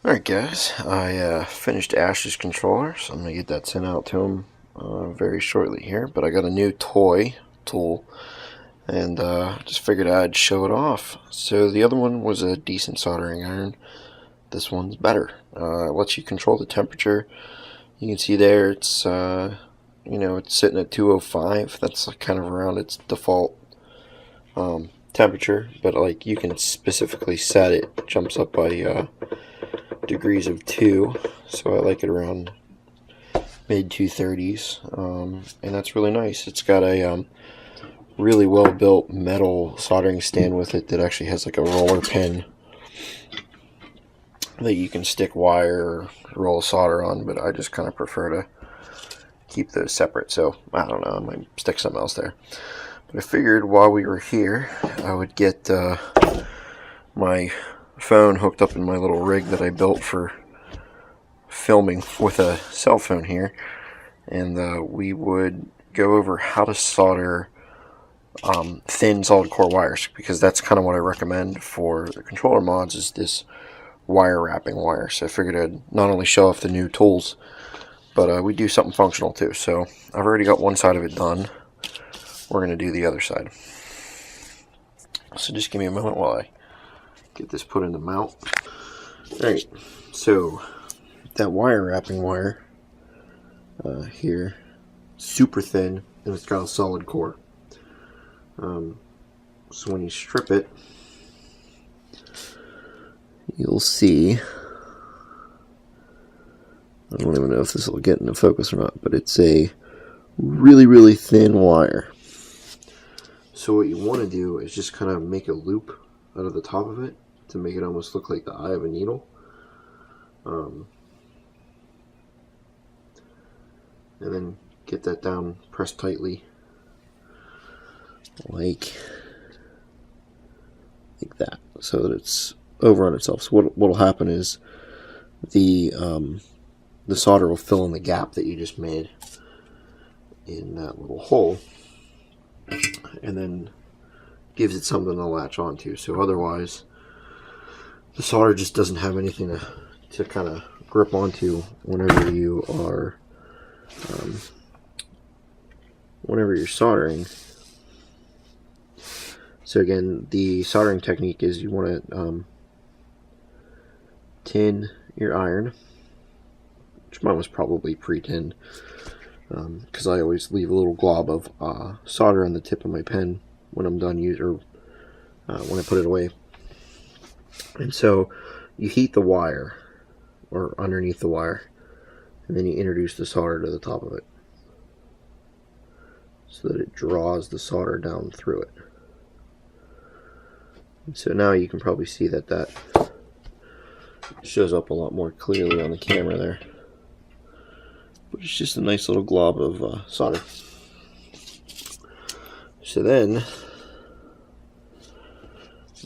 Alright guys, I finished Ash's controller, so I'm going to get that sent out to him very shortly here, but I got a new toy tool, and just figured I'd show it off. So the other one was a decent soldering iron. This one's better. It lets you control the temperature. You can see there it's, it's sitting at 205. That's kind of around its default temperature, but like you can specifically set it. It jumps up by degrees of 2, so I like it around mid 230s, and that's really nice. It's got a really well built metal soldering stand with it that actually has like a roller pin that you can stick wire or roll solder on, but I just kind of prefer to keep those separate, so I don't know, I might stick something else there. But I figured while we were here I would get my phone hooked up in my little rig that I built for filming with a cell phone here, and we would go over how to solder thin solid core wires, because that's kind of what I recommend for the controller mods, is this wire wrapping wire. So I figured I'd not only show off the new tools, but we do something functional too. So I've already got one side of it done. We're going to do the other side. So just give me a moment while I get this put in the mount. Alright, so that wire wrapping wire here, super thin, and it's got a solid core. So when you strip it, you'll see, I don't even know if this will get into focus or not, but it's a really thin wire. So what you want to do is just kind of make a loop out of the top of it to make it almost look like the eye of a needle. And then get that down, pressed tightly, like that, so that it's over on itself. So what'll happen is the solder will fill in the gap that you just made in that little hole, and then gives it something to latch onto. So otherwise the solder just doesn't have anything to kind of grip onto whenever you are whenever you're soldering. So again, the soldering technique is you want to tin your iron, which mine was probably pre-tinned, because I always leave a little glob of solder on the tip of my pen when I'm done when I put it away. And so you heat the wire, or underneath the wire, and then you introduce the solder to the top of it so that it draws the solder down through it. And so now you can probably see that shows up a lot more clearly on the camera there. But it's just a nice little glob of solder. So then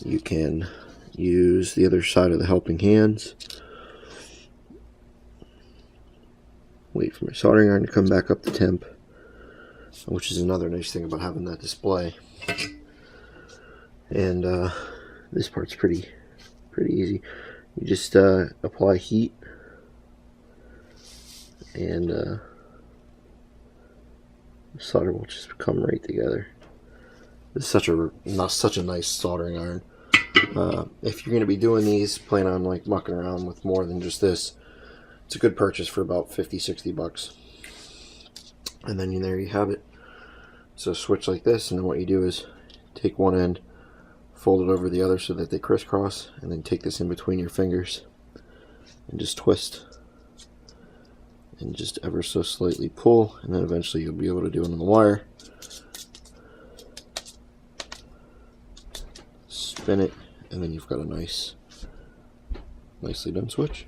you can use the other side of the helping hands. Wait for my soldering iron to come back up to temp, which is another nice thing about having that display. And this part's pretty easy. You just apply heat, and the solder will just come right together. It's such a nice soldering iron. If you're going to be doing these, plan on like mucking around with more than just this, it's a good purchase for about 50-60 bucks. And then there you have it. So switch like this, and then what you do is take one end, fold it over the other so that they crisscross, and then take this in between your fingers and just twist, and just ever so slightly pull, and then eventually you'll be able to do it on the wire. Spin it, and then you've got a nicely done switch.